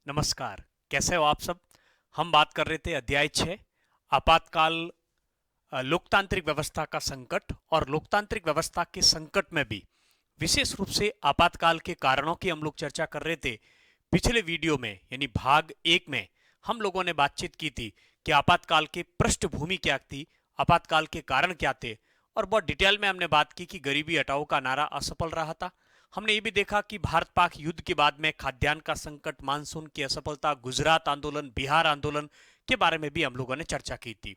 नमस्कार। कैसे हो आप सब। हम बात कर रहे थे अध्याय 6 आपातकाल, लोकतांत्रिक व्यवस्था का संकट और लोकतांत्रिक व्यवस्था के संकट में भी विशेष रूप से आपातकाल के कारणों की हम लोग चर्चा कर रहे थे। पिछले वीडियो में यानी भाग 1 में हम लोगों ने बातचीत की थी कि आपातकाल की पृष्ठभूमि क्या थी, आपातकाल के कारण क्या थे, और बहुत डिटेल में हमने बात की कि गरीबी हटाओ का नारा असफल रहा था। हमने ये भी देखा कि भारत पाक युद्ध के बाद में खाद्यान्न का संकट, मानसून की असफलता, गुजरात आंदोलन, बिहार आंदोलन के बारे में भी हम लोगों ने चर्चा की थी।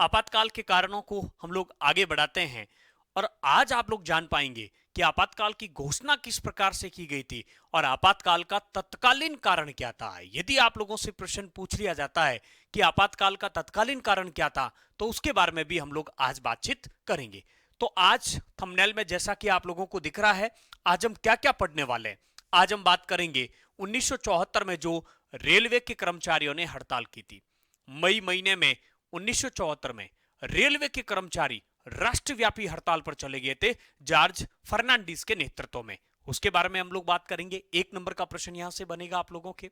आपातकाल के कारणों को हम लोग आगे बढ़ाते हैं और आज आप लोग जान पाएंगे कि आपातकाल की घोषणा किस प्रकार से की गई थी और आपातकाल का तत्कालीन कारण क्या था। यदि आप लोगों से प्रश्न पूछ लिया जाता है कि आपातकाल का तत्कालीन कारण क्या था, तो उसके बारे में भी हम लोग आज बातचीत करेंगे। तो आज थंबनेल में जैसा कि आप लोगों को दिख रहा है, आज हम क्या क्या पढ़ने वाले हैं। आज हम बात करेंगे 1974 में जो रेलवे के कर्मचारियों ने हड़ताल की थी। मई महीने में 1974 में रेलवे के कर्मचारी राष्ट्रव्यापी हड़ताल पर चले गए थे जॉर्ज फर्नांडिस के नेतृत्व में। उसके बारे में हम लोग बात करेंगे। एक नंबर का प्रश्न यहां से बनेगा आप लोगों के,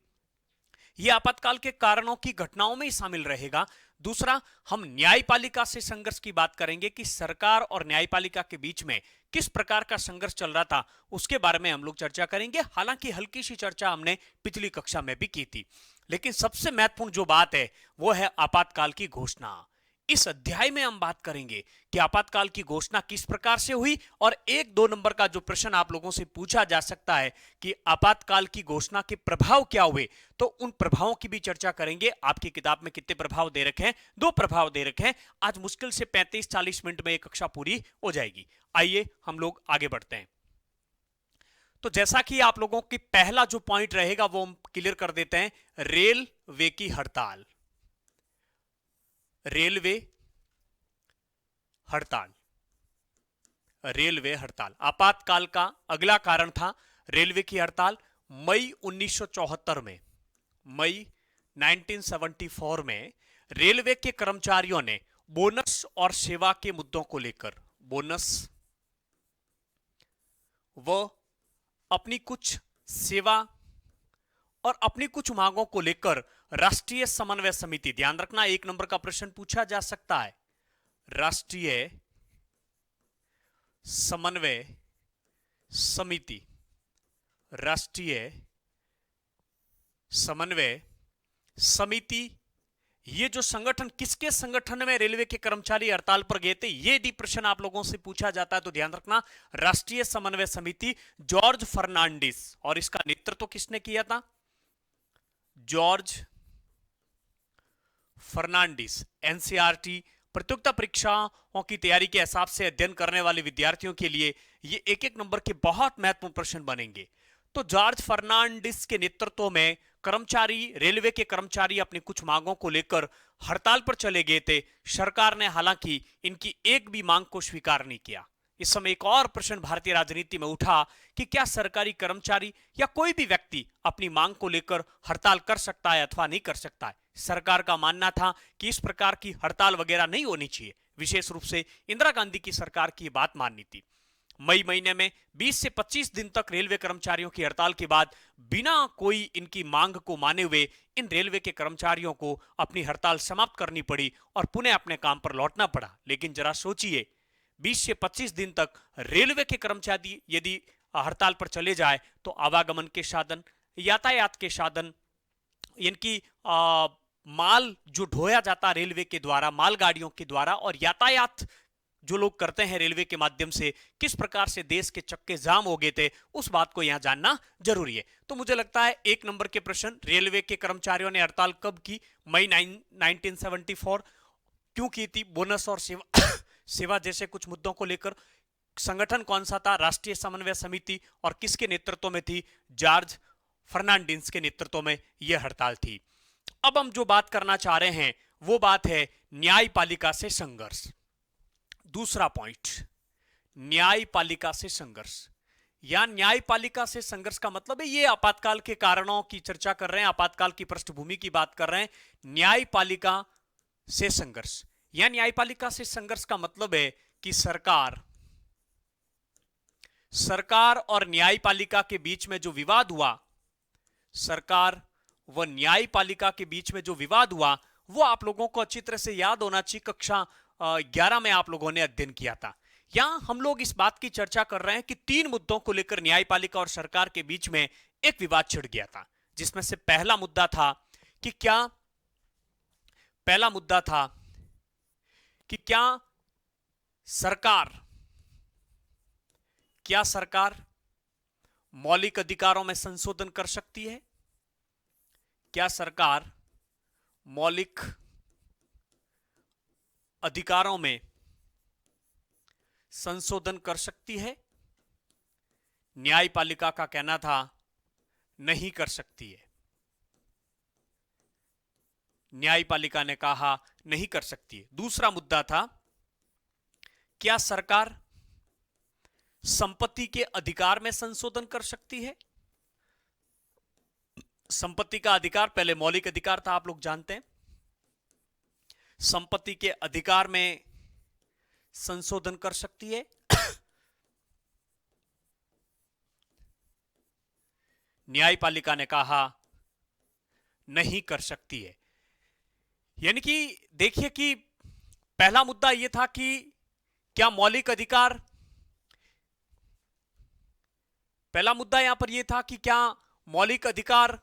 यह आपातकाल के कारणों की घटनाओं में ही शामिल रहेगा। दूसरा, हम न्यायपालिका से संघर्ष की बात करेंगे कि सरकार और न्यायपालिका के बीच में किस प्रकार का संघर्ष चल रहा था, उसके बारे में हम लोग चर्चा करेंगे। हालांकि हल्की सी चर्चा हमने पिछली कक्षा में भी की थी, लेकिन सबसे महत्वपूर्ण जो बात है वो है आपातकाल की घोषणा। इस अध्याय में हम बात करेंगे कि आपातकाल की घोषणा किस प्रकार से हुई, और एक दो नंबर का जो प्रश्न आप लोगों से पूछा जा सकता है कि आपातकाल की घोषणा के प्रभाव क्या हुए, तो उन प्रभावों की भी चर्चा करेंगे। आपकी किताब में कितने प्रभाव दे रखे हैं? 2 प्रभाव दे रखे हैं। आज मुश्किल से 35-40 मिनट में एक कक्षा पूरी हो जाएगी। आइए हम लोग आगे बढ़ते हैं। तो जैसा कि आप लोगों की पहला जो पॉइंट रहेगा वो हम क्लियर कर देते हैं। रेलवे की हड़ताल, रेलवे हड़ताल, रेलवे हड़ताल। आपातकाल का अगला कारण था रेलवे की हड़ताल। मई 1974 में, मई 1974 में रेलवे के कर्मचारियों ने बोनस और सेवा के मुद्दों को लेकर, बोनस व अपनी कुछ सेवा और अपनी कुछ मांगों को लेकर राष्ट्रीय समन्वय समिति, ध्यान रखना एक नंबर का प्रश्न पूछा जा सकता है, राष्ट्रीय समन्वय समिति, राष्ट्रीय समन्वय समिति। ये जो संगठन, किसके संगठन में रेलवे के कर्मचारी हड़ताल पर गए थे, ये यदि प्रश्न आप लोगों से पूछा जाता है तो ध्यान रखना राष्ट्रीय समन्वय समिति, जॉर्ज फर्नांडिस। और इसका नेतृत्व किसने किया था? जॉर्ज फर्नांडिस। एनसीईआरटी प्रतियोगिता परीक्षाओं की तैयारी के हिसाब से अध्ययन करने वाले विद्यार्थियों के लिए ये एक एक नंबर के बहुत महत्वपूर्ण प्रश्न बनेंगे। तो जॉर्ज फर्नांडिस के नेतृत्व में कर्मचारी, रेलवे के कर्मचारी अपनी कुछ मांगों को लेकर हड़ताल पर चले गए थे। सरकार ने हालांकि इनकी एक भी मांग को स्वीकार नहीं किया। इस समय एक और प्रश्न भारतीय राजनीति में उठा कि क्या सरकारी कर्मचारी या कोई भी व्यक्ति अपनी मांग को लेकर हड़ताल कर सकता है अथवा नहीं कर सकता है। सरकार का मानना था कि इस प्रकार की हड़ताल वगैरह नहीं होनी चाहिए। विशेष रूप से इंदिरा गांधी की सरकार की बात माननी थी। मई महीने में 20 से 25 दिन तक रेलवे कर्मचारियों की हड़ताल के बाद बिना कोई इनकी मांग को माने हुए इन रेलवे के कर्मचारियों को अपनी हड़ताल समाप्त करनी पड़ी और पुनः अपने काम पर लौटना पड़ा। लेकिन जरा सोचिए, 20 से 25 दिन तक रेलवे के कर्मचारी यदि हड़ताल पर चले जाए तो आवागमन के साधन, यातायात के साधन, इनकी माल जो ढोया जाता रेलवे के द्वारा, मालगाड़ियों के द्वारा, और यातायात जो लोग करते हैं रेलवे के माध्यम से, किस प्रकार से देश के चक्के जाम हो गए थे, उस बात को यहां जानना जरूरी है। तो मुझे लगता है एक नंबर के प्रश्न, रेलवे के कर्मचारियों ने हड़ताल कब की? मई 1974। क्यों की थी? बोनस और सेवा सेवा जैसे कुछ मुद्दों को लेकर। संगठन कौन सा था? राष्ट्रीय समन्वय समिति। और किसके नेतृत्व में थी? जॉर्ज फर्नांडिस के नेतृत्व में यह हड़ताल थी। अब हम जो बात करना चाह रहे हैं वो बात है न्यायपालिका से संघर्ष। दूसरा पॉइंट, न्यायपालिका से संघर्ष। या न्यायपालिका से संघर्ष का मतलब है, ये आपातकाल के कारणों की चर्चा कर रहे हैं, आपातकाल की पृष्ठभूमि की बात कर रहे हैं। न्यायपालिका से संघर्ष या न्यायपालिका से संघर्ष का मतलब है कि सरकार और न्यायपालिका के बीच में जो विवाद हुआ, सरकार व न्यायपालिका के बीच में जो विवाद हुआ वो आप लोगों को अच्छी तरह से याद होना चाहिए। कक्षा 11 में आप लोगों ने अध्ययन किया था। यहां हम लोग इस बात की चर्चा कर रहे हैं कि 3 मुद्दों को लेकर न्यायपालिका और सरकार के बीच में एक विवाद छिड़ गया था, जिसमें से पहला मुद्दा था कि क्या सरकार मौलिक अधिकारों में संशोधन कर सकती है? क्या सरकार मौलिक अधिकारों में संशोधन कर सकती है? न्यायपालिका का कहना था नहीं कर सकती है। न्यायपालिका ने कहा नहीं कर सकती है। दूसरा मुद्दा था, क्या सरकार संपत्ति के अधिकार में संशोधन कर सकती है? संपत्ति का अधिकार पहले मौलिक अधिकार था, आप लोग जानते हैं। संपत्ति के अधिकार में संशोधन कर सकती है। न्यायपालिका ने कहा नहीं कर सकती है। यानी कि देखिए कि पहला मुद्दा यह था कि क्या मौलिक अधिकार, पहला मुद्दा यहां पर यह था कि क्या मौलिक अधिकार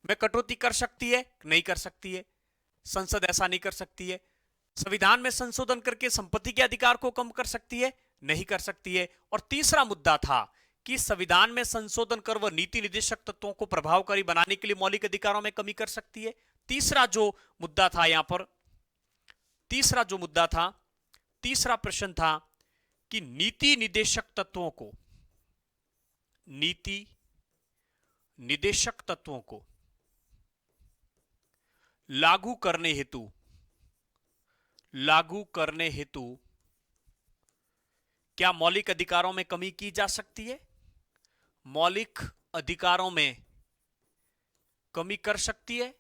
में कटौती कर सकती है? नहीं कर सकती है। संसद ऐसा नहीं कर सकती है। संविधान में संशोधन करके संपत्ति के अधिकार को कम कर सकती है? नहीं कर सकती है। और तीसरा मुद्दा था कि संविधान में संशोधन कर वह नीति निर्देशक तत्वों को प्रभावकारी बनाने के लिए मौलिक अधिकारों में कमी कर सकती है। तीसरा जो मुद्दा था यहां पर, तीसरा प्रश्न था कि नीति निर्देशक तत्वों को लागू करने हेतु क्या मौलिक अधिकारों में कमी की जा सकती है? मौलिक अधिकारों में कमी कर सकती है?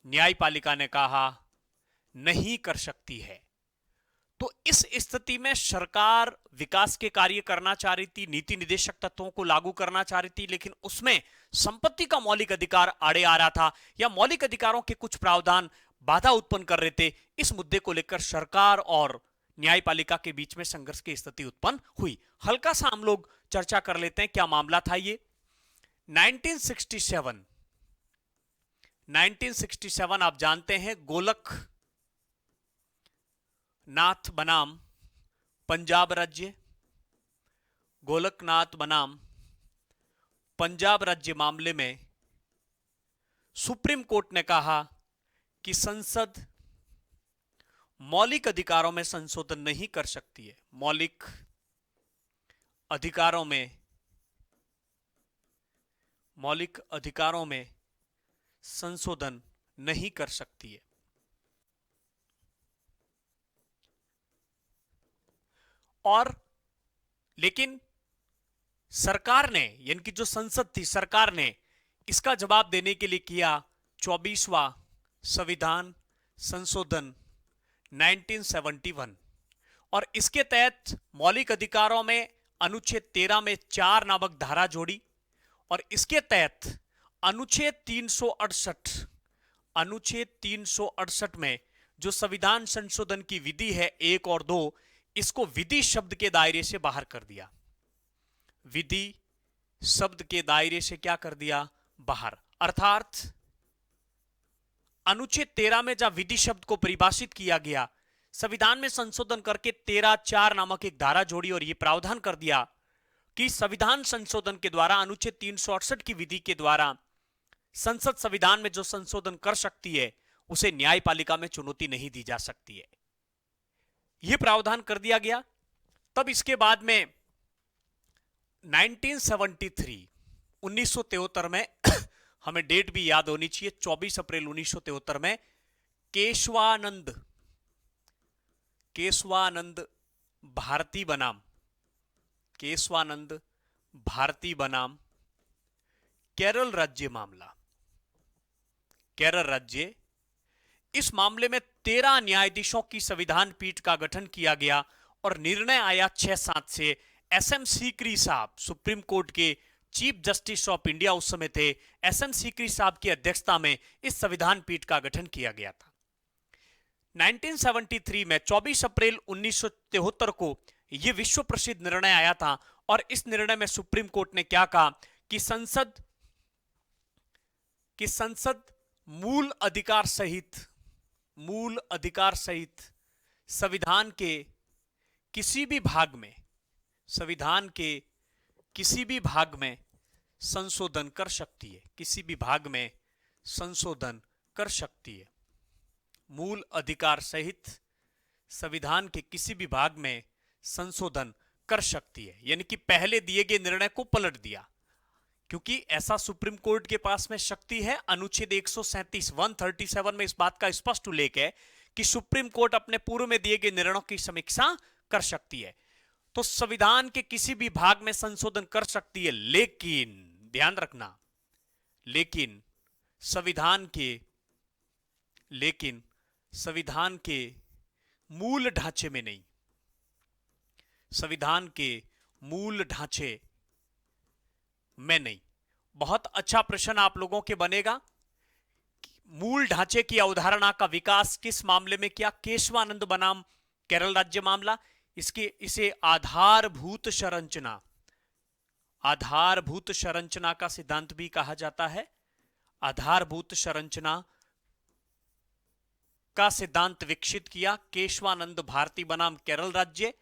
न्यायपालिका ने कहा नहीं कर सकती है। तो इस स्थिति में सरकार विकास के कार्य करना चाह रही थी, नीति निर्देशक तत्वों को लागू करना चाह रही थी, लेकिन उसमें संपत्ति का मौलिक अधिकार आड़े आ रहा था या मौलिक अधिकारों के कुछ प्रावधान बाधा उत्पन्न कर रहे थे। इस मुद्दे को लेकर सरकार और न्यायपालिका के बीच में संघर्ष की स्थिति उत्पन्न हुई। हल्का सा हम लोग चर्चा कर लेते हैं क्या मामला था ये। 1967 आप जानते हैं गोलकनाथ बनाम पंजाब राज्य मामले में सुप्रीम कोर्ट ने कहा कि संसद मौलिक अधिकारों में संशोधन नहीं कर सकती है। मौलिक अधिकारों में संशोधन नहीं कर सकती है। और लेकिन सरकार ने, यानी कि जो संसद थी, सरकार ने इसका जवाब देने के लिए किया 24वां संविधान संशोधन 1971। और इसके तहत मौलिक अधिकारों में अनुच्छेद 13 में 4 नामक धारा जोड़ी और इसके तहत अनुच्छेद 368 में जो संविधान संशोधन की विधि है 1 और 2, इसको विधि शब्द के दायरे से बाहर कर दिया। विधि शब्द के दायरे से क्या कर दिया? बाहर। अर्थात अनुच्छेद 13 में जब विधि शब्द को परिभाषित किया गया, संविधान में संशोधन करके 13(4) नामक एक धारा जोड़ी और यह प्रावधान कर दिया कि संविधान संशोधन के द्वारा अनुच्छेद 368 की विधि के द्वारा संसद संविधान में जो संशोधन कर सकती है उसे न्यायपालिका में चुनौती नहीं दी जा सकती है। यह प्रावधान कर दिया गया। तब इसके बाद में 1973 में हमें डेट भी याद होनी चाहिए, 24 अप्रैल 1973 में केशवानंद भारती बनाम केरल राज्य, इस मामले में 13 न्यायाधीशों की संविधान पीठ का गठन किया गया और निर्णय आया 6-7 से। SM सीकरी साहब, सुप्रीम कोर्ट के चीफ जस्टिस ऑफ इंडिया उस समय थे, एस एम सीकरी साहब की अध्यक्षता में इस संविधान पीठ का गठन किया गया था। 1973 में 24 अप्रैल 1973 को यह विश्व प्रसिद्ध निर्णय आया था और इस निर्णय में सुप्रीम कोर्ट ने क्या कहा कि संसद मूल अधिकार सहित संविधान के किसी भी भाग में संशोधन कर सकती है। मूल अधिकार सहित संविधान के किसी भी भाग में संशोधन कर सकती है, यानी कि पहले दिए गए निर्णय को पलट दिया, क्योंकि ऐसा सुप्रीम कोर्ट के पास में शक्ति है। अनुच्छेद 137 में इस बात का स्पष्ट उल्लेख है कि सुप्रीम कोर्ट अपने पूर्व में दिए गए निर्णयों की समीक्षा कर सकती है। तो संविधान के किसी भी भाग में संशोधन कर सकती है, लेकिन ध्यान रखना, लेकिन संविधान के मूल ढांचे में नहीं। संविधान के मूल ढांचे में नहीं। बहुत अच्छा प्रश्न आप लोगों के बनेगा, मूल ढांचे की अवधारणा का विकास किस मामले में किया? केशवानंद बनाम केरल राज्य मामला। इसे आधारभूत संरचना का सिद्धांत भी कहा जाता है। आधारभूत संरचना का सिद्धांत विकसित किया केशवानंद भारती बनाम केरल राज्य।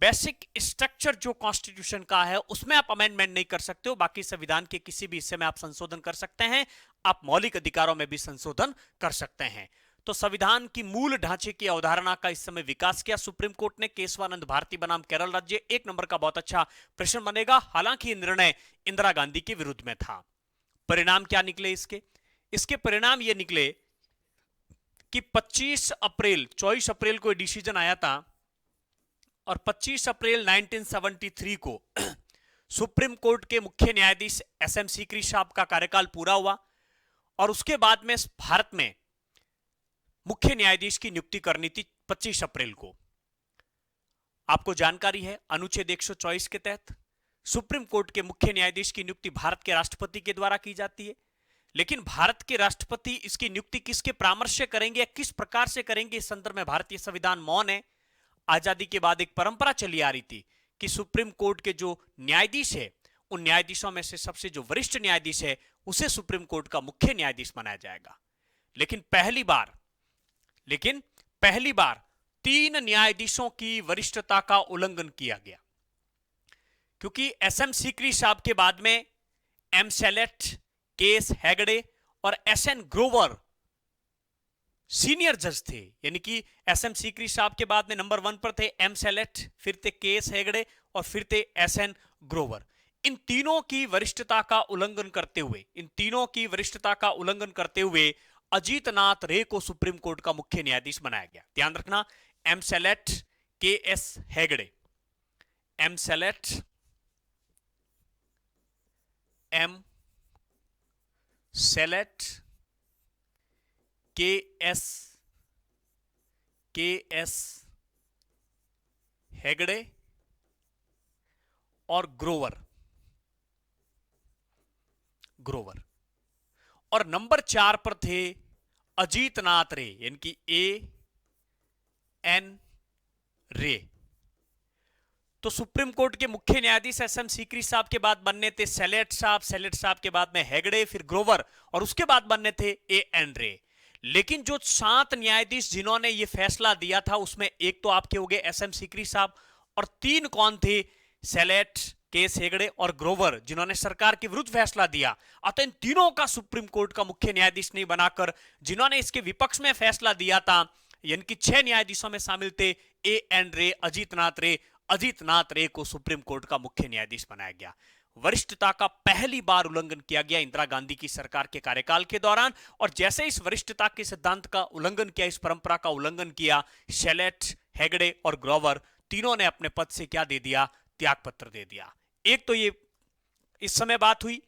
बेसिक स्ट्रक्चर जो कॉन्स्टिट्यूशन का है उसमें आप अमेंडमेंट नहीं कर सकते हो, बाकी संविधान के किसी भी हिस्से में आप संशोधन कर सकते हैं। आप मौलिक अधिकारों में भी संशोधन कर सकते हैं। तो संविधान की मूल ढांचे की अवधारणा का इस समय विकास किया सुप्रीम कोर्ट ने, केशवानंद भारती बनाम केरल राज्य। 1 नंबर का बहुत अच्छा प्रश्न बनेगा। हालांकि निर्णय इंदिरा गांधी के विरुद्ध में था। परिणाम क्या निकले इसके परिणाम ये निकले कि 24 अप्रैल को डिसीजन आया था और 25 अप्रैल 1973 को सुप्रीम कोर्ट के मुख्य न्यायाधीश एस एम सीकरी साहब का कार्यकाल पूरा हुआ और उसके बाद में भारत में मुख्य न्यायाधीश की नियुक्ति करनी थी 25 अप्रैल को। आपको जानकारी है अनुच्छेद 124 के तहत सुप्रीम कोर्ट के मुख्य न्यायाधीश की नियुक्ति भारत के राष्ट्रपति के द्वारा की जाती है। लेकिन भारत के राष्ट्रपति इसकी नियुक्ति किसके परामर्श से करेंगे, किस प्रकार से करेंगे, इस संदर्भ में भारतीय संविधान मौन है। आजादी के बाद एक परंपरा चली आ रही थी कि सुप्रीम कोर्ट के जो न्यायाधीश है उन न्यायाधीशों में से सबसे जो वरिष्ठ न्यायाधीश है उसे सुप्रीम कोर्ट का मुख्य न्यायाधीश बनाया जाएगा। लेकिन पहली बार 3 न्यायाधीशों की वरिष्ठता का उल्लंघन किया गया, क्योंकि एस एम सीकरी साहब के बाद में एम सेलेट, केएस हेगड़े और एस एन ग्रोवर सीनियर जज थे। यानी कि एस एम सीकरी साहब के बाद में नंबर 1 पर थे एम सेलेट, फिर थे केएस हेगड़े और फिर थे एस एन ग्रोवर। इन तीनों की वरिष्ठता का उल्लंघन करते हुए अजीत नाथ रे को सुप्रीम कोर्ट का मुख्य न्यायाधीश बनाया गया। ध्यान रखना, M Shelat, K S Hegde, M Shelat, M Shelat, K S Hegde और ग्रोवर और नंबर 4 पर थे अजीत नाथ रे, यानी कि एन रे। तो सुप्रीम कोर्ट के मुख्य न्यायाधीश एस एम सीकरी साहब के बाद बनने थे सेलेट साहब के बाद में हेगड़े, फिर ग्रोवर और उसके बाद बनने थे एन रे। लेकिन जो 7 न्यायाधीश जिन्होंने ये फैसला दिया था उसमें एक तो आपके हो गए एस एम सीकरी साहब और 3 कौन थे? सेलेट, केएस हेगड़े और ग्रोवर, जिन्होंने सरकार के विरुद्ध फैसला दिया। अतः इन तीनों का सुप्रीम कोर्ट का मुख्य न्यायाधीश नहीं बनाकर जिन्होंने इसके विपक्ष में फैसला दिया था, यानी कि 6 न्यायाधीशों में शामिल थे एन रे, अजीत नाथ रे को सुप्रीम कोर्ट का मुख्य न्यायाधीश बनाया गया। वरिष्ठता का पहली बार उल्लंघन किया गया इंदिरा गांधी की सरकार के कार्यकाल के दौरान, और जैसे इस वरिष्ठता के सिद्धांत का उल्लंघन किया, इस परंपरा का उल्लंघन किया, सेलेट, हेगड़े और ग्रोवर तीनों ने अपने पद से क्या दे दिया? त्यागपत्र दे दिया। एक तो ये इस समय बात हुई।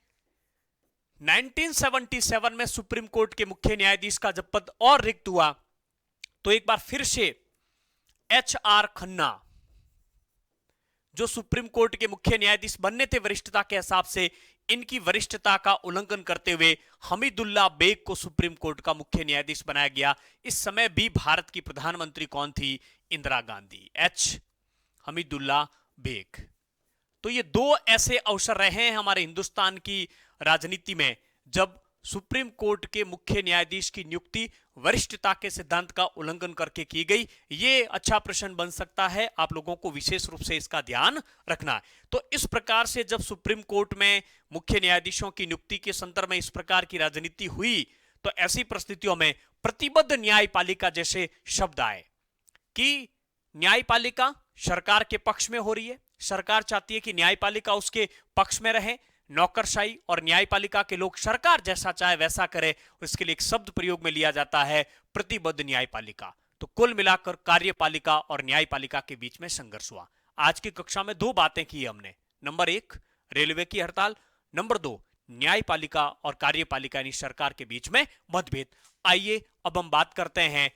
1977 में सुप्रीम कोर्ट के मुख्य न्यायाधीश का जब पद और रिक्त हुआ तो एक बार फिर से एच आर खन्ना जो सुप्रीम कोर्ट के मुख्य न्यायाधीश बनने थे वरिष्ठता के हिसाब से, इनकी वरिष्ठता का उल्लंघन करते हुए हमीदुल्ला बेग को सुप्रीम कोर्ट का मुख्य न्यायाधीश बनाया गया। इस समय भी भारत की प्रधानमंत्री कौन थी? इंदिरा गांधी, एच हमीदुल्ला बेग। तो ये दो ऐसे अवसर रहे हैं हमारे हिंदुस्तान की राजनीति में जब सुप्रीम कोर्ट के मुख्य न्यायाधीश की नियुक्ति वरिष्ठता के सिद्धांत का उल्लंघन करके की गई। ये अच्छा प्रश्न बन सकता है, आप लोगों को विशेष रूप से इसका ध्यान रखना है। तो इस प्रकार से जब सुप्रीम कोर्ट में मुख्य न्यायाधीशों की नियुक्ति के संदर्भ में इस प्रकार की राजनीति हुई, तो ऐसी परिस्थितियों में प्रतिबद्ध न्यायपालिका जैसे शब्द आए कि न्यायपालिका सरकार के पक्ष में हो रही है, सरकार चाहती है कि न्यायपालिका उसके पक्ष में रहे, नौकरशाही और न्यायपालिका के लोग सरकार जैसा चाहे वैसा करे, इसके लिए एक शब्द प्रयोग में लिया जाता है प्रतिबद्ध न्यायपालिका। तो कुल मिलाकर कार्यपालिका और न्यायपालिका के बीच में संघर्ष हुआ। आज की कक्षा में दो बातें की हमने, नंबर 1 रेलवे की हड़ताल, नंबर 2 न्यायपालिका और कार्यपालिका यानी सरकार के बीच में मतभेद। आइए अब हम बात करते हैं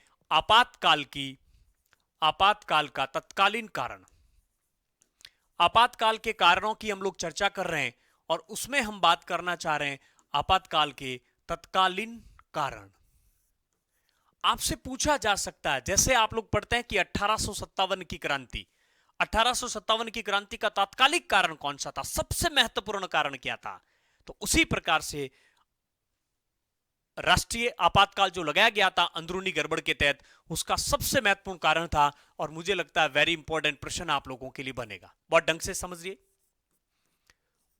आपातकाल का तत्कालीन कारण। आपातकाल के कारणों की हम लोग चर्चा कर रहे हैं और उसमें हम बात करना चाह रहे हैं आपातकाल के तत्कालीन कारण। आपसे पूछा जा सकता है, जैसे आप लोग पढ़ते हैं कि 1857 की क्रांति, 1857 की क्रांति का तात्कालिक कारण कौन सा था, सबसे महत्वपूर्ण कारण क्या था, तो उसी प्रकार से राष्ट्रीय आपातकाल जो लगाया गया था अंदरूनी गड़बड़ के तहत, उसका सबसे महत्वपूर्ण कारण था। और मुझे लगता है वेरी इंपॉर्टेंट प्रश्न आप लोगों के लिए बनेगा, बहुत ढंग से समझिए।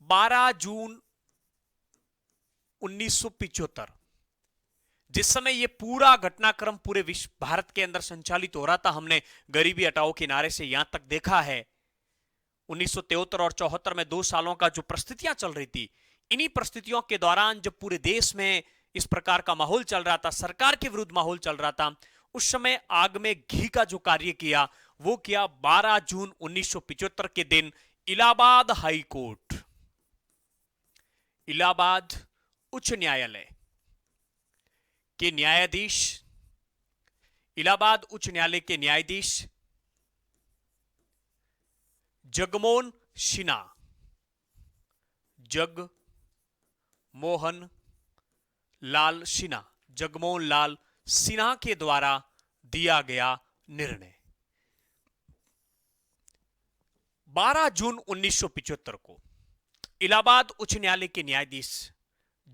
12 जून 1975 जिस समय यह पूरा घटनाक्रम पूरे विश्व भारत के अंदर संचालित हो रहा था, हमने गरीबी हटाओ के नारे से यहां तक देखा है। 1973 और 74 में 2 सालों का जो परिस्थितियां चल रही थी, इन्हीं परिस्थितियों के दौरान जब पूरे देश में इस प्रकार का माहौल चल रहा था, सरकार के विरुद्ध माहौल चल रहा था, उस समय आग में घी का जो कार्य किया वो किया 12 जून 1975 के दिन इलाहाबाद हाई कोर्ट, इलाहाबाद उच्च न्यायालय के न्यायाधीश, इलाहाबाद उच्च न्यायालय के न्यायाधीश जगमोहन सिन्हा, जगमोहन लाल सिन्हा, जगमोहन लाल सिन्हा के द्वारा दिया गया निर्णय। 12 जून 1975 को इलाहाबाद उच्च न्यायालय के न्यायाधीश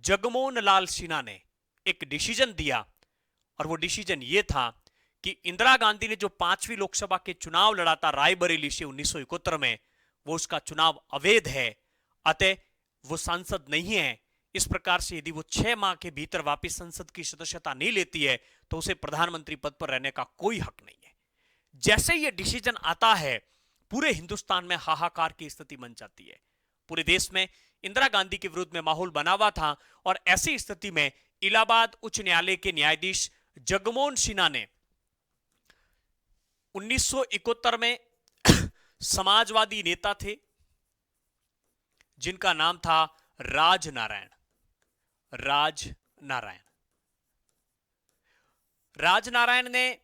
जगमोहन लाल सिन्हा ने एक डिसीजन दिया और वो डिसीजन ये था कि इंदिरा गांधी ने जो 5वीं लोकसभा के चुनाव लड़ा था रायबरेली से 1971 में, वो उसका चुनाव अवैध है, अतः वो सांसद नहीं है। इस प्रकार से यदि वो 6 माह के भीतर वापस संसद की सदस्यता नहीं लेती है तो उसे प्रधानमंत्री पद पर रहने का कोई हक नहीं है। जैसे ये डिसीजन आता है, पूरे हिंदुस्तान में हाहाकार की स्थिति बन जाती है। पूरे देश में इंदिरा गांधी के विरुद्ध में माहौल बना हुआ था और ऐसी स्थिति में इलाहाबाद उच्च न्यायालय के न्यायाधीश जगमोहन सिन्हा ने 1971 में समाजवादी नेता थे जिनका नाम था राजनारायण। राजनारायण ने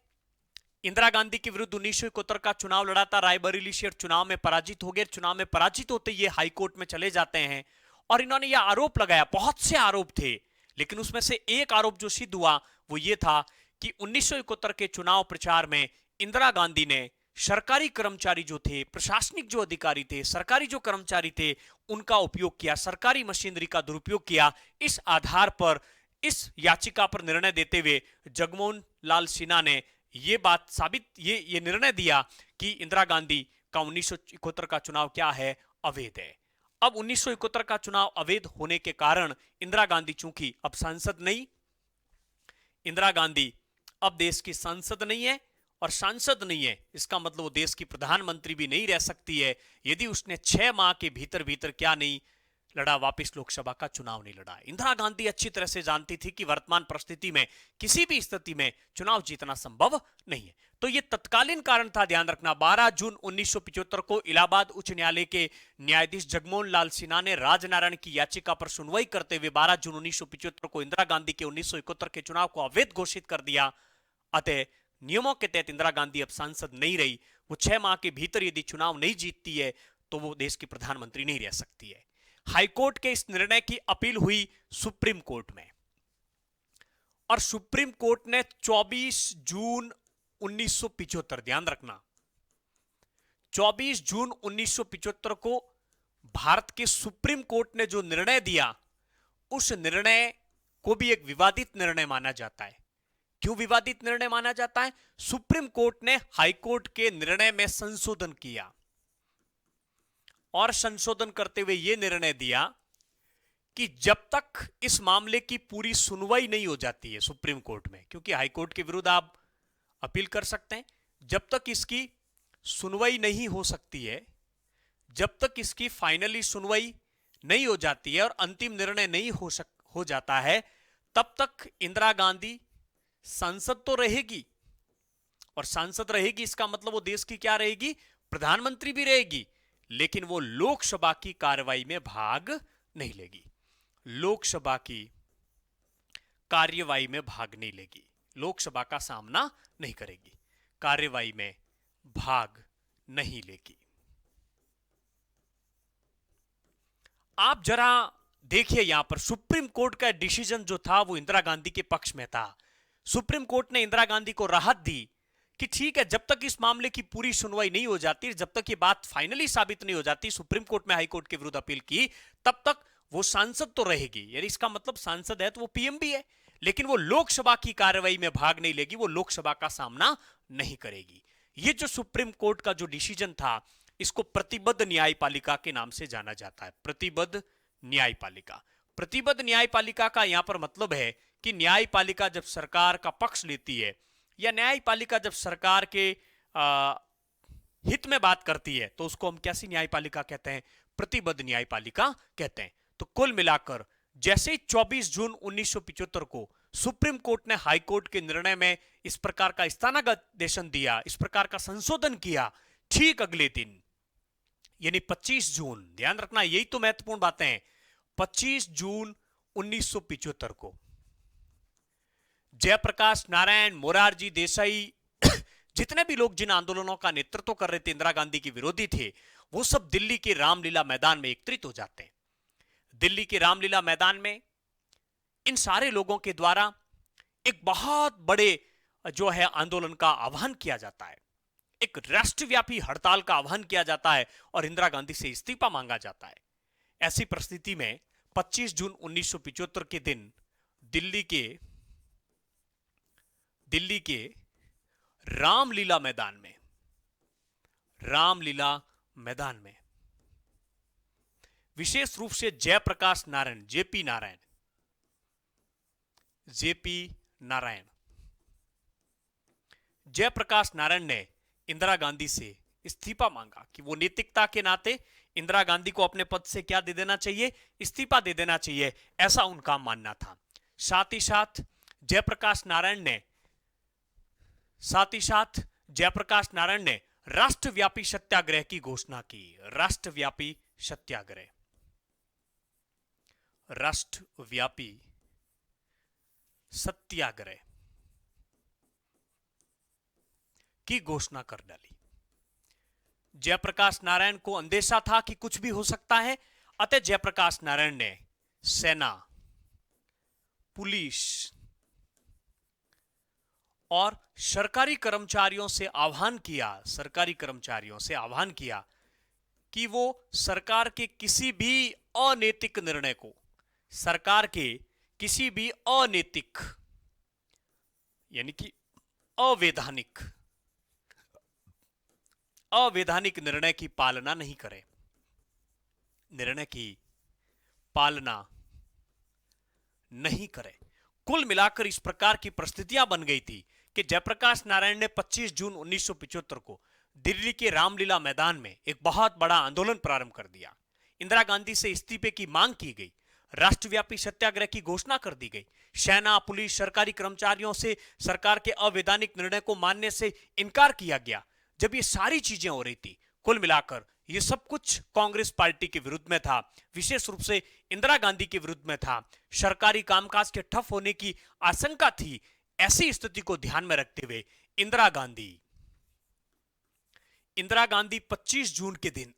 इंदिरा गांधी के विरुद्ध 1971 का चुनाव लड़ा था रायबरेली से और चुनाव में पराजित हो गए। चुनाव में पराजित होते ये हाई कोर्ट में चले जाते हैं और इन्होंने यह आरोप लगाया, बहुत से आरोप थे लेकिन उसमें से एक आरोप जो सिद्ध हुआ वो ये था कि 1971 के चुनाव प्रचार में इंदिरा गांधी ने सरकारी कर्मचारी जो थे, प्रशासनिक जो अधिकारी थे, सरकारी जो कर्मचारी थे, उनका उपयोग किया, सरकारी मशीनरी का दुरुपयोग किया। इस आधार पर इस याचिका पर निर्णय देते हुए जगमोहन लाल सिन्हा ने ये बात साबित ये निर्णय दिया कि इंदिरा गांधी का 1971 का चुनाव क्या है, अवैध है। अब 1971 का चुनाव अवैध होने के कारण इंदिरा गांधी चूंकि अब सांसद नहीं, इंदिरा गांधी अब देश की सांसद नहीं है और सांसद नहीं है इसका मतलब वो देश की प्रधानमंत्री भी नहीं रह सकती है यदि उसने 6 माह के भीतर भीतर क्या नहीं लड़ा, वापस लोकसभा का चुनाव नहीं लड़ा। इंदिरा गांधी अच्छी तरह से जानती थी कि वर्तमान परिस्थिति में किसी भी स्थिति में चुनाव जीतना संभव नहीं है। तो ये तत्कालीन कारण था, ध्यान रखना। 12 जून 1975 को इलाहाबाद उच्च न्यायालय के न्यायाधीश जगमोहन लाल सिन्हा ने राजनारायण की याचिका पर सुनवाई करते हुए 12 जून 1975 को इंदिरा गांधी के 1971 के चुनाव को अवैध घोषित कर दिया। अतः नियमों के तहत इंदिरा गांधी अब सांसद नहीं रही, वो 6 माह के भीतर यदि चुनाव नहीं जीतती है तो वो देश की प्रधानमंत्री नहीं रह सकती है। हाईकोर्ट के इस निर्णय की अपील हुई सुप्रीम कोर्ट में और सुप्रीम कोर्ट ने 24 जून 1975, ध्यान रखना 24 जून 1975 को भारत के सुप्रीम कोर्ट ने जो निर्णय दिया उस निर्णय को भी एक विवादित निर्णय माना जाता है। क्यों विवादित निर्णय माना जाता है? सुप्रीम कोर्ट ने हाई कोर्ट के निर्णय में संशोधन किया और संशोधन करते हुए यह निर्णय दिया कि जब तक इस मामले की पूरी सुनवाई नहीं हो जाती है सुप्रीम कोर्ट में, क्योंकि हाई कोर्ट के विरुद्ध आप अपील कर सकते हैं, जब तक इसकी सुनवाई नहीं हो सकती है, जब तक इसकी फाइनली सुनवाई नहीं हो जाती है और अंतिम निर्णय नहीं हो जाता है, तब तक इंदिरा गांधी सांसद तो रहेगी और सांसद रहेगी इसका मतलब वो देश की क्या रहेगी? प्रधानमंत्री भी रहेगी, लेकिन वो लोकसभा की कार्रवाई में भाग नहीं लेगी, लोकसभा की कार्यवाही में भाग नहीं लेगी, लोकसभा का सामना नहीं करेगी, कार्यवाही में भाग नहीं लेगी। आप जरा देखिए यहां पर सुप्रीम कोर्ट का डिसीजन जो था वो इंदिरा गांधी के पक्ष में था। सुप्रीम कोर्ट ने इंदिरा गांधी को राहत दी कि ठीक है, जब तक इस मामले की पूरी सुनवाई नहीं हो जाती, जब तक ये बात फाइनली साबित नहीं हो जाती, सुप्रीम कोर्ट में हाई कोर्ट के विरुद्ध अपील की, तब तक वो सांसद तो रहेगी, यानी इसका मतलब सांसद है तो वो पीएम भी है, लेकिन वो लोकसभा की कार्रवाई में भाग नहीं लेगी, वो लोकसभा का सामना नहीं करेगी। ये जो सुप्रीम कोर्ट का जो डिसीजन था इसको प्रतिबद्ध न्यायपालिका के नाम से जाना जाता है। प्रतिबद्ध न्यायपालिका, प्रतिबद्ध न्यायपालिका का यहां पर मतलब है कि न्यायपालिका जब सरकार का पक्ष लेती है या न्यायपालिका जब सरकार के हित में बात करती है तो उसको हम कैसी न्यायपालिका कहते हैं? प्रतिबद्ध न्यायपालिका कहते हैं। तो कुल मिलाकर जैसे 24 जून 1975 को सुप्रीम कोर्ट ने हाई कोर्ट के निर्णय में इस प्रकार का स्थानादेशन दिया, इस प्रकार का संशोधन किया, ठीक अगले दिन यानी 25 जून, ध्यान रखना यही तो महत्वपूर्ण बातें हैं, 25 जून 1975 को जयप्रकाश नारायण, मोरारजी देसाई, जितने भी लोग जिन आंदोलनों का नेतृत्व कर रहे थे, इंदिरा गांधी के विरोधी थे, वो सब दिल्ली के रामलीला मैदान में एकत्रित हो जाते हैं। दिल्ली के रामलीला मैदान में इन सारे लोगों के द्वारा एक बहुत बड़े जो है आंदोलन का आह्वान किया जाता है, एक राष्ट्रव्यापी हड़ताल का आह्वान किया जाता है और इंदिरा गांधी से इस्तीफा मांगा जाता है। ऐसी परिस्थिति में 25 जून 1975 के दिन दिल्ली के रामलीला मैदान में विशेष रूप से जयप्रकाश नारायण, जेपी नारायण, जयप्रकाश नारायण ने इंदिरा गांधी से इस्तीफा मांगा कि वो नैतिकता के नाते इंदिरा गांधी को अपने पद से क्या दे देना चाहिए? इस्तीफा दे देना चाहिए, ऐसा उनका मानना था। साथ ही साथ जयप्रकाश नारायण ने राष्ट्रव्यापी सत्याग्रह की घोषणा की। राष्ट्रव्यापी सत्याग्रह की घोषणा कर डाली। जयप्रकाश नारायण को अंदेशा था कि कुछ भी हो सकता है, अतः जयप्रकाश नारायण ने सेना, पुलिस और सरकारी कर्मचारियों से आह्वान किया कि वो सरकार के किसी भी अनैतिक निर्णय को, सरकार के किसी भी अनैतिक यानी कि अवैधानिक निर्णय की पालना नहीं करे, कुल मिलाकर इस प्रकार की परिस्थितियां बन गई थी कि जयप्रकाश नारायण ने 25 जून 1975 को दिल्ली के रामलीला मैदान में एक बहुत बड़ा आंदोलन प्रारंभ कर दिया। इंदिरा गांधी से इस्तीफे की मांग की गई, राष्ट्रव्यापी सत्याग्रह की घोषणा कर दी गई, सेना, पुलिस, सरकारी कर्मचारियों से सरकार के अवैधानिक निर्णय को मानने से इनकार किया गया। जब ये सारी चीजें हो रही थी, कुल मिलाकर ये सब कुछ कांग्रेस पार्टी के विरुद्ध में था, विशेष रूप से इंदिरा गांधी के विरुद्ध में था। सरकारी कामकाज के ठप होने की आशंका थी। ऐसी स्थिति को ध्यान में रखते हुए इंदिरा इंदिरा गांधी 25 जून के दिन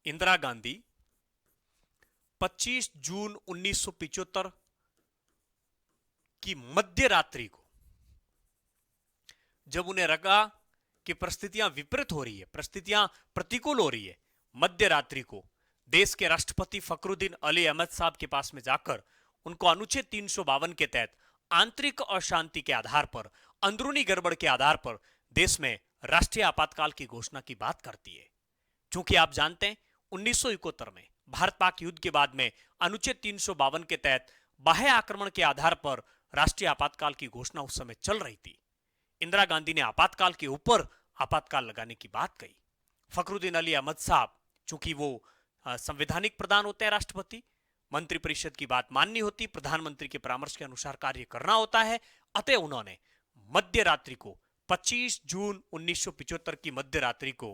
इंदिरा गांधी 25 जून 1975 की मध्य रात्रि को, जब उन्हें लगा कि परिस्थितियां विपरीत हो रही है, परिस्थितियां प्रतिकूल हो रही है, मध्य रात्रि को देश के राष्ट्रपति फखरुद्दीन अली अहमद साहब के पास में जाकर उनको अनुच्छेद 352 के तहत आंतरिक अशांति के आधार पर, अंदरूनी गड़बड़ के आधार पर देश में राष्ट्रीय आपातकाल की घोषणा की बात करती है। क्योंकि आप जानते हैं 1971 में भारत पाक युद्ध के बाद में अनुच्छेद 352 के तहत बाह्य आक्रमण के आधार पर राष्ट्रीय आपातकाल की घोषणा उस समय चल रही थी। इंदिरा गांधी ने आपातकाल के ऊपर आपातकाल लगाने की बात कही। फखरुद्दीन अली अहमद साहब, चूंकि वो संवैधानिक प्रधान होते हैं, राष्ट्रपति, मंत्रिपरिषद की बात माननी होती, प्रधानमंत्री के परामर्श के अनुसार कार्य करना होता है, अतः उन्होंने मध्य रात्रि को 25 जून 1975 की मध्य रात्रि को,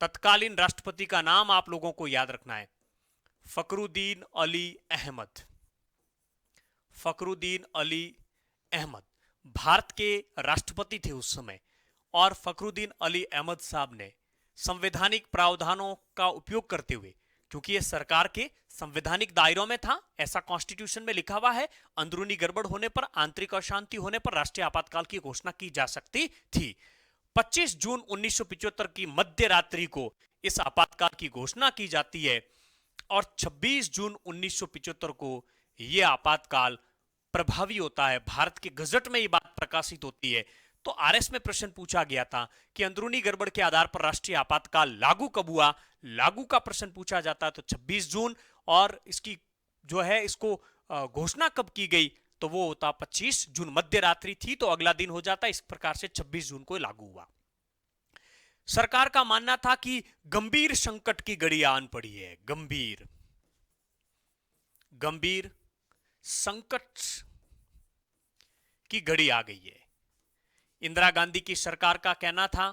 तत्कालीन राष्ट्रपति का नाम आप लोगों को याद रखना है, फखरुद्दीन अली अहमद। फखरुद्दीन अली अहमद भारत के राष्ट्रपति थे उस समय, और फखरुद्दीन अली अहमद साहब ने संवैधानिक प्रावधानों का उपयोग करते हुए, क्योंकि यह सरकार के संवैधानिक दायरों में था, ऐसा कॉन्स्टिट्यूशन में लिखा हुआ है, अंदरूनी गड़बड़ होने पर, आंतरिक अशांति होने पर राष्ट्रीय आपातकाल की घोषणा की जा सकती थी। 25 जून 1975 की मध्य रात्रि को इस आपातकाल की घोषणा की जाती है, और 26 जून 1975 को यह आपातकाल प्रभावी होता है। भारत के गजट में यह बात प्रकाशित होती है। तो आरएस में प्रश्न पूछा गया था कि अंदरूनी गड़बड़ के आधार पर राष्ट्रीय आपातकाल लागू कब हुआ, लागू का प्रश्न पूछा जाता है तो 26 जून, और इसकी जो है इसको घोषणा कब की गई, तो वो होता 25 जून, मध्य रात्रि थी तो अगला दिन हो जाता। इस प्रकार से 26 जून को लागू हुआ। सरकार का मानना था कि गंभीर संकट की घड़ी आन पड़ी है, गंभीर संकट की घड़ी आ गई है। इंदिरा गांधी की सरकार का कहना था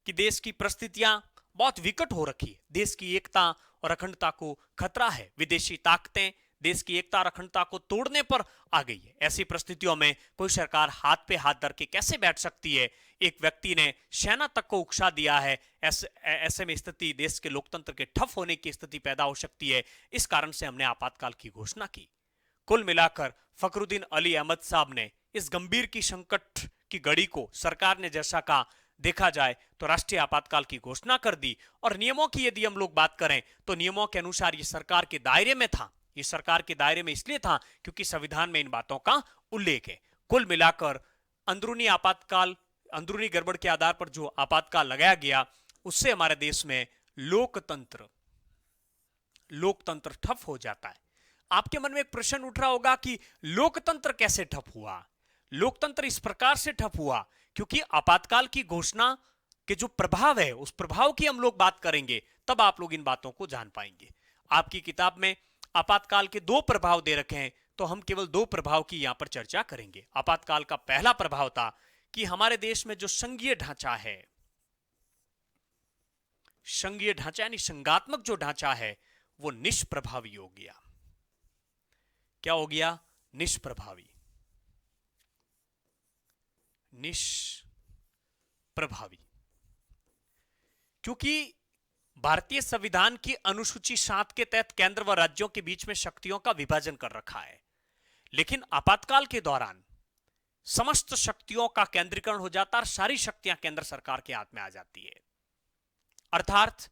कि देश की परिस्थितियां बहुत विकट हो रखी है, देश की एकता और अखंडता को खतरा है, विदेशी ताकतें देश की एकता और अखंडता को तोड़ने पर आ गई है। ऐसी परिस्थितियों में कोई सरकार हाथ पे हाथ धर के कैसे बैठ सकती है? एक व्यक्ति ने सेना तक को उकसा दिया है। ऐसे में स्थिति, देश के लोकतंत्र के ठप होने की स्थिति पैदा हो सकती है। इस कारण से हमने आपातकाल की घोषणा की। कुल मिलाकर फखरुद्दीन अली अहमद साहब ने इस गंभीर की संकट की घड़ी को, सरकार ने जैसा कहा, देखा जाए तो राष्ट्रीय आपातकाल की घोषणा कर दी। और नियमों की यदि हम लोग बात करें तो नियमों के अनुसार ये सरकार के दायरे में था। ये सरकार के दायरे में इसलिए था क्योंकि संविधान में इन बातों का उल्लेख है। कुल मिलाकर अंदरूनी आपातकाल, अंदरूनी गड़बड़ के आधार पर जो आपातकाल लगाया गया, उससे हमारे देश में लोकतंत्र ठप हो जाता है। आपके मन में एक प्रश्न उठ रहा होगा कि लोकतंत्र कैसे ठप हुआ? लोकतंत्र इस प्रकार से ठप हुआ क्योंकि आपातकाल की घोषणा के जो प्रभाव है, उस प्रभाव की हम लोग बात करेंगे, तब आप लोग इन बातों को जान पाएंगे। आपकी किताब में आपातकाल के 2 प्रभाव दे रखे हैं, तो हम केवल 2 प्रभाव की यहां पर चर्चा करेंगे। आपातकाल का पहला प्रभाव था कि हमारे देश में जो संघीय ढांचा है, संघीय ढांचा यानी संघात्मक जो ढांचा है, वो निष्प्रभावी हो गया। क्या हो गया? निष्प्रभावी। क्योंकि भारतीय संविधान की अनुसूची 7 के तहत केंद्र व राज्यों के बीच में शक्तियों का विभाजन कर रखा है, लेकिन आपातकाल के दौरान समस्त शक्तियों का केंद्रीकरण हो जाता है और सारी शक्तियां केंद्र सरकार के हाथ में आ जाती है। अर्थात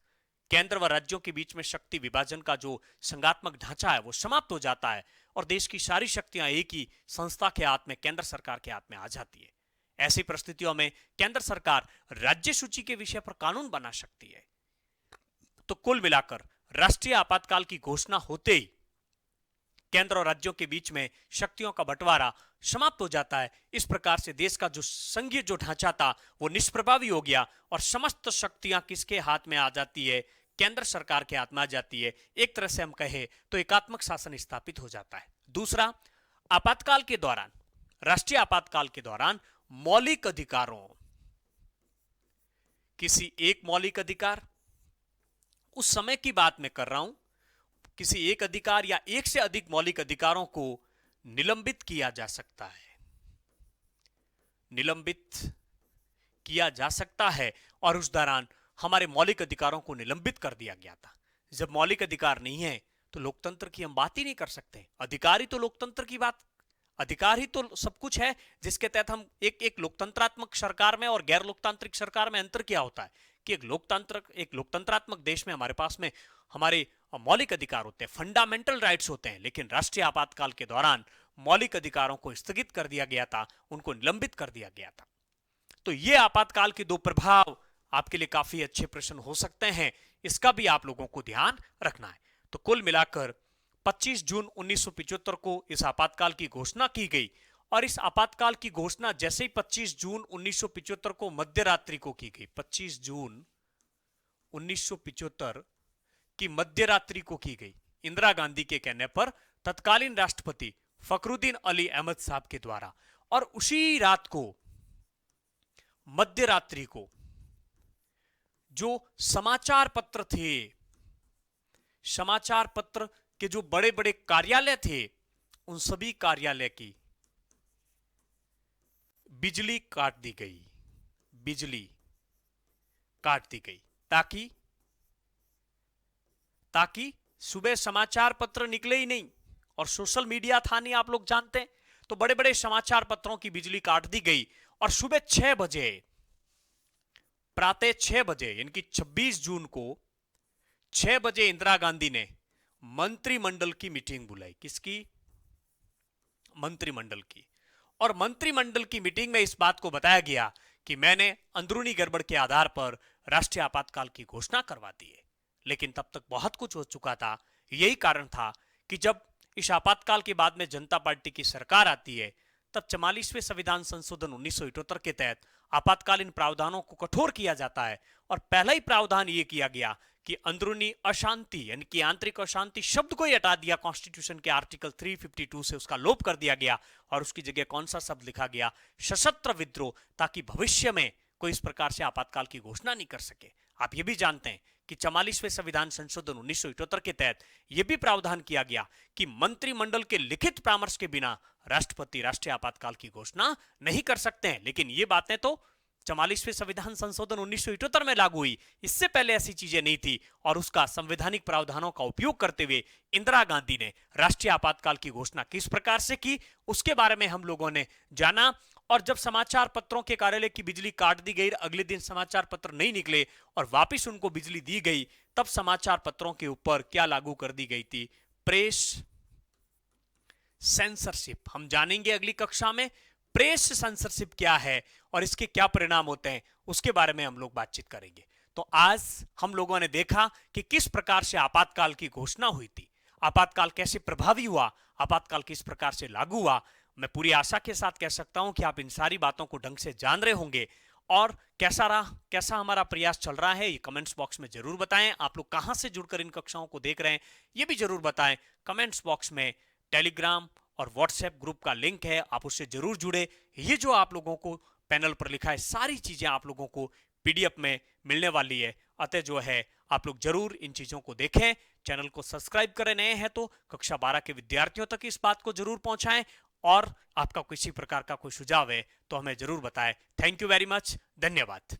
केंद्र व राज्यों के बीच में शक्ति विभाजन का जो संघात्मक ढांचा है, वो समाप्त हो जाता है और देश की सारी शक्तियां एक ही संस्था के हाथ में, केंद्र सरकार के हाथ में आ जाती है। ऐसी परिस्थितियों में केंद्र सरकार राज्य सूची के विषय पर कानून बना सकती है। तो कुल मिलाकर राष्ट्रीय आपातकाल की घोषणा होते ही केंद्र और राज्यों के बीच में शक्तियों का बंटवारा समाप्त हो जाता है। इस प्रकार से देश का जो संघीय जो ढांचा था, वो निष्प्रभावी हो गया और समस्त शक्तियां किसके हाथ में आ जाती है? केंद्र सरकार के हाथ में आ जाती है। एक तरह से हम कहें तो एकात्मक शासन स्थापित हो जाता है। दूसरा, आपातकाल के दौरान, राष्ट्रीय आपातकाल के दौरान मौलिक अधिकारों, किसी एक मौलिक अधिकार, उस समय की बात मैं कर रहा हूं, किसी एक अधिकार या एक से अधिक मौलिक अधिकारों को निलंबित किया जा सकता है। निलंबित किया जा सकता है, और उस दौरान हमारे मौलिक अधिकारों को निलंबित कर दिया गया था। जब मौलिक अधिकार नहीं है तो लोकतंत्र की हम बात ही नहीं कर सकते। अधिकार ही तो लोकतंत्र की बात, अधिकार ही तो सब कुछ है जिसके तहत हम एक लोकतंत्रात्मक सरकार में और गैर लोकतांत्रिक सरकार में अंतर क्या होता है कि एक लोकतंत्रात्मक देश में हमारे पास में हमारे मौलिक अधिकार होते हैं, फंडामेंटल राइट्स होते हैं, लेकिन राष्ट्रीय आपातकाल के दौरान मौलिक अधिकारों को स्थगित कर दिया गया था, उनको निलंबित कर दिया गया था। तो ये आपातकाल के दो प्रभाव आपके लिए काफी अच्छे प्रश्न हो सकते हैं, इसका भी आप लोगों को ध्यान रखना है। तो कुल मिलाकर 25 जून 1975 को इस आपातकाल की घोषणा की गई, और इस आपातकाल की घोषणा जैसे ही 25 जून 1975 को मध्य रात्रि को की गई, 25 जून 1975 की मध्य रात्रि को की गई इंदिरा गांधी के कहने पर, तत्कालीन राष्ट्रपति फखरुद्दीन अली अहमद साहब के द्वारा। और उसी रात को मध्य रात्रि को जो समाचार पत्र थे, समाचार पत्र के जो बड़े बड़े कार्यालय थे, उन सभी कार्यालय की बिजली काट दी गई, बिजली काट दी गई, ताकि सुबह समाचार पत्र निकले ही नहीं और सोशल मीडिया था नहीं, आप लोग जानते हैं। तो बड़े बड़े समाचार पत्रों की बिजली काट दी गई, और सुबह 6 बजे, प्रातः 6 बजे, यानी कि 26 जून को 6 बजे इंदिरा गांधी ने मंत्रिमंडल की मीटिंग बुलाई। किसकी? मंत्रिमंडल की। और मंत्रिमंडल की मीटिंग में इस बात को बताया गया कि मैंने अंदरूनी गड़बड़ के आधार पर राष्ट्रीय आपातकाल की घोषणा करवा दी है। लेकिन तब तक बहुत कुछ हो चुका था। यही कारण था कि जब इस आपातकाल के बाद में जनता पार्टी की सरकार आती है, तब 44वें संविधान संशोधन 1978 के तहत आपातकालीन प्रावधानों को कठोर किया जाता है। और पहला ही प्रावधान यह किया गया कि अंदरूनी अशांति यानी कि आंतरिक अशांति शब्द को ही हटा दिया, कॉन्स्टिट्यूशन के आर्टिकल 352 से उसका लोप कर दिया गया, और उसकी जगह कौन सा शब्द लिखा गया? सशस्त्र विद्रोह, ताकि भविष्य में कोई इस प्रकार से आपातकाल की घोषणा नहीं कर सके। आप ये भी जानते हैं कि 44वें संविधान संशोधन 1978 के तहत यह भी प्रावधान किया गया कि मंत्रिमंडल के लिखित परामर्श के बिना राष्ट्रपति राष्ट्रीय आपातकाल की घोषणा नहीं कर सकते हैं। लेकिन ये बातें तो 44वें संविधान संशोधन 1978 में लागू हुई, इससे पहले ऐसी चीजें नहीं थी। और उसका संवैधानिक प्रावधानों का उपयोग करते हुए इंदिरा गांधी ने राष्ट्रीय आपातकाल की घोषणा किस प्रकार से की, उसके बारे में हम लोगों ने जाना। और जब समाचार पत्रों के कार्यालय की बिजली काट दी गई, अगले दिन समाचार पत्र नहीं निकले और वापिस उनको बिजली दी गई, तब समाचार पत्रों के ऊपर क्या लागू कर दी गई थी? Press censorship. हम जानेंगे अगली कक्षा में प्रेस सेंसरशिप क्या है और इसके क्या परिणाम होते हैं, उसके बारे में हम लोग बातचीत करेंगे। तो आज हम लोगों ने देखा कि किस प्रकार से आपातकाल की घोषणा हुई थी, आपातकाल कैसे प्रभावी हुआ, आपातकाल किस प्रकार से लागू हुआ। मैं पूरी आशा के साथ कह सकता हूं कि आप इन सारी बातों को ढंग से जान रहे होंगे। और कैसा हमारा प्रयास चल रहा है, ये कमेंट्स बॉक्स में जरूर बताएं। आप लोग कहां से जुड़कर इन कक्षाओं को देख रहे हैं, ये भी जरूर बताएं। कमेंट्स बॉक्स में टेलीग्राम और व्हाट्सएप ग्रुप का लिंक है, आप उससे जरूर जुड़े। ये जो आप लोगों को पैनल पर लिखा है, सारी चीजें आप लोगों को पीडीएफ में मिलने वाली है। अतः जो है आप लोग जरूर इन चीजों को देखें, चैनल को सब्सक्राइब करें, नए हैं तो कक्षा 12 के विद्यार्थियों तक इस बात को जरूर पहुंचाएं। और आपका किसी प्रकार का कोई सुझाव है तो हमें जरूर बताएं। थैंक यू वेरी मच, धन्यवाद।